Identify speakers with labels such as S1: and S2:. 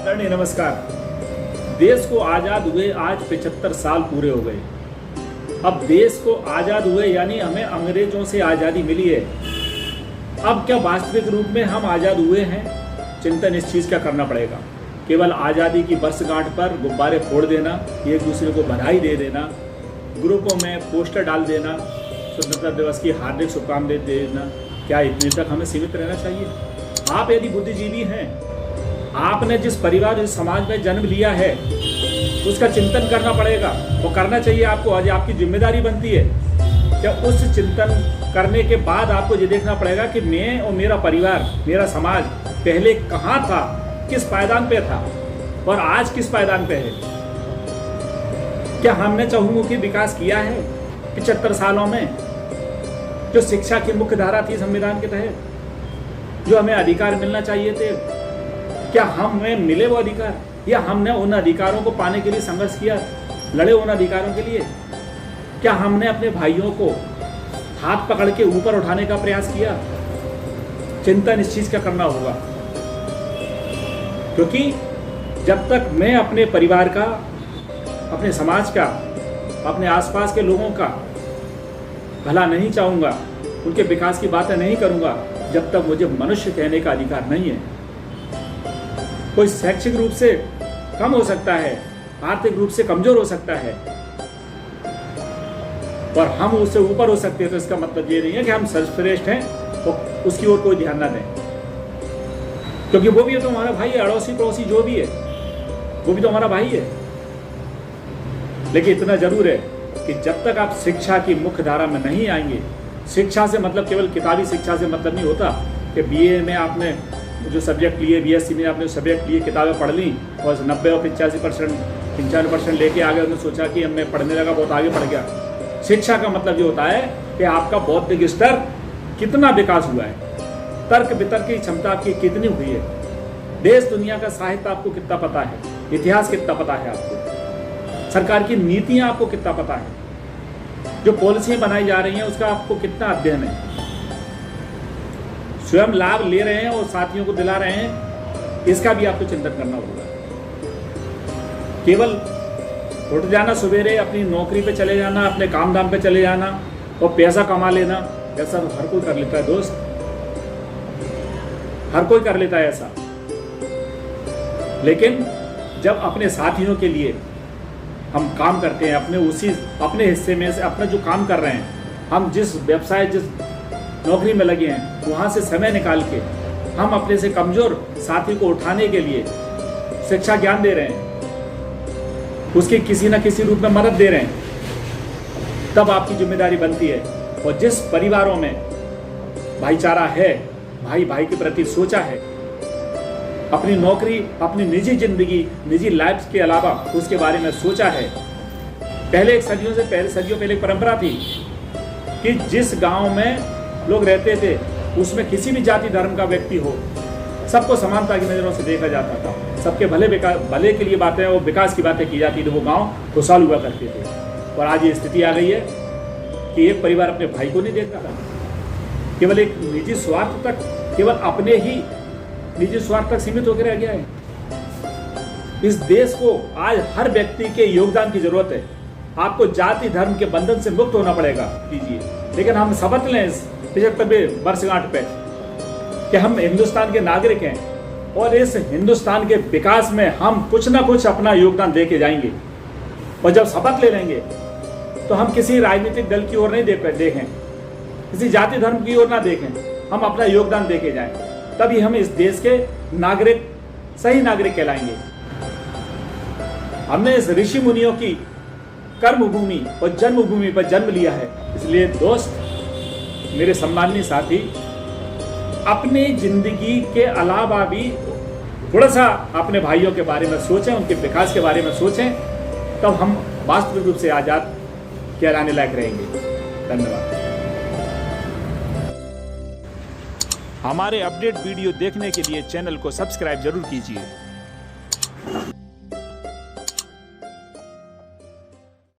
S1: आदरणीय नमस्कार। देश को आज़ाद हुए आज 75 साल पूरे हो गए। अब देश को आज़ाद हुए यानी हमें अंग्रेजों से आज़ादी मिली है। अब क्या वास्तविक रूप में हम आज़ाद हुए हैं? चिंतन इस चीज़ का करना पड़ेगा। केवल आज़ादी की वर्षगांठ पर गुब्बारे फोड़ देना, एक दूसरे को बधाई दे देना, ग्रुपों में पोस्टर डाल देना, स्वतंत्रता दिवस की हार्दिक शुभकामनाएं देना, क्या इतने तक हमें सीमित रहना चाहिए? आप यदि बुद्धिजीवी हैं, आपने जिस परिवार जिस समाज में जन्म लिया है उसका चिंतन करना पड़ेगा। वो करना चाहिए आपको, आज आपकी जिम्मेदारी बनती है। क्या उस चिंतन करने के बाद आपको ये देखना पड़ेगा कि मैं और मेरा परिवार, मेरा समाज पहले कहाँ था, किस पायदान पे था और आज किस पायदान पे है। क्या हमने चहुमुखी विकास किया है 75 सालों में? जो शिक्षा की मुख्य धारा थी संविधान के तहत, जो हमें अधिकार मिलना चाहिए थे, क्या हमें मिले वो अधिकार, या हमने उन अधिकारों को पाने के लिए संघर्ष किया, लड़े उन अधिकारों के लिए? क्या हमने अपने भाइयों को हाथ पकड़ के ऊपर उठाने का प्रयास किया? चिंतन इस चीज का करना होगा, क्योंकि जब तक मैं अपने परिवार का, अपने समाज का, अपने आसपास के लोगों का भला नहीं चाहूँगा, उनके विकास की बातें नहीं करूँगा, जब तक मुझे मनुष्य कहने का अधिकार नहीं है। कोई शैक्षिक रूप से कम हो सकता है, आर्थिक रूप से कमजोर हो सकता है और हम उससे ऊपर हो सकते हैं, तो इसका मतलब ये नहीं है कि हम सर्वश्रेष्ठ हैं और उसकी ओर कोई ध्यान ना दें, क्योंकि वो भी तो हमारा भाई है, अड़ोसी पड़ोसी जो भी है वो भी तो हमारा भाई है। लेकिन इतना जरूर है कि जब तक आप शिक्षा की मुख्य धारा में नहीं आएंगे, शिक्षा से मतलब केवल किताबी शिक्षा से मतलब नहीं होता कि बीए में आपने जो सब्जेक्ट लिए, बीएससी में आपने सब्जेक्ट लिए, किताबें पढ़ ली और 90 और 95% लेके आ गए, उन्होंने सोचा कि मैं पढ़ने लगा, बहुत आगे बढ़ गया। शिक्षा का मतलब ये होता है कि आपका बौद्धिक स्तर कितना विकास हुआ है, तर्क वितर्क की क्षमता आपकी कितनी हुई है, देश दुनिया का साहित्य आपको कितना पता है, इतिहास कितना पता है आपको, सरकार की नीतियां आपको कितना पता है, जो पॉलिसियां बनाई जा रही हैं उसका आपको कितना अध्ययन है, स्वयं लाभ ले रहे हैं और साथियों को दिला रहे हैं, इसका भी आपको चिंतन करना होगा। केवल उठ जाना सवेरे, अपनी नौकरी पे चले जाना, अपने काम धाम पे चले जाना और पैसा कमा लेना, ऐसा हर कोई कर लेता है दोस्त, हर कोई कर लेता है ऐसा। लेकिन जब अपने साथियों के लिए हम काम करते हैं, अपने हिस्से में से अपना जो काम कर रहे हैं, हम जिस व्यवसाय, जिस नौकरी में लगे हैं, वहाँ से समय निकाल के हम अपने से कमजोर साथी को उठाने के लिए शिक्षा ज्ञान दे रहे हैं, उसकी किसी न किसी रूप में मदद दे रहे हैं, तब आपकी जिम्मेदारी बनती है। और जिस परिवारों में भाईचारा है, भाई भाई के प्रति सोचा है, अपनी नौकरी, अपनी निजी जिंदगी, निजी लाइफ के अलावा उसके बारे में सोचा है। पहले सदियों पहले एक परंपरा थी कि जिस गांव में लोग रहते थे उसमें किसी भी जाति धर्म का व्यक्ति हो, सबको समानता की नज़रों से देखा जाता था, सबके भले के लिए बातें और विकास की बातें की जाती थी, वो गांव खुशहाल हुआ करते थे। और आज ये स्थिति आ गई है कि एक परिवार अपने भाई को नहीं देखता था, केवल एक निजी स्वार्थ तक, केवल अपने ही निजी स्वार्थ तक सीमित होकर रह गया है। इस देश को आज हर व्यक्ति के योगदान की जरूरत है। आपको जाति धर्म के बंधन से मुक्त होना पड़ेगा, कीजिए। लेकिन हम शपथ लें इस 75वें वर्षगांठ पे कि हम हिंदुस्तान के नागरिक हैं और इस हिंदुस्तान के विकास में हम कुछ ना कुछ अपना योगदान दे के जाएंगे। और जब शपथ ले लेंगे तो हम किसी राजनीतिक दल की ओर नहीं देखें, किसी जाति धर्म की ओर ना देखें, हम अपना योगदान दे के जाएं, तभी हम इस देश के नागरिक, सही नागरिक कहलाएंगे। हमने इस ऋषि मुनियों की कर्मभूमि और जन्मभूमि पर जन्म लिया है। इसलिए दोस्त, मेरे सम्माननीय साथी, अपनी जिंदगी के अलावा भी थोड़ा सा अपने भाइयों के बारे में सोचें, उनके विकास के बारे में सोचें, तब हम वास्तविक रूप से आजाद कहलाने लायक रहेंगे। धन्यवाद। हमारे अपडेट वीडियो देखने के लिए चैनल को सब्सक्राइब जरूर कीजिए।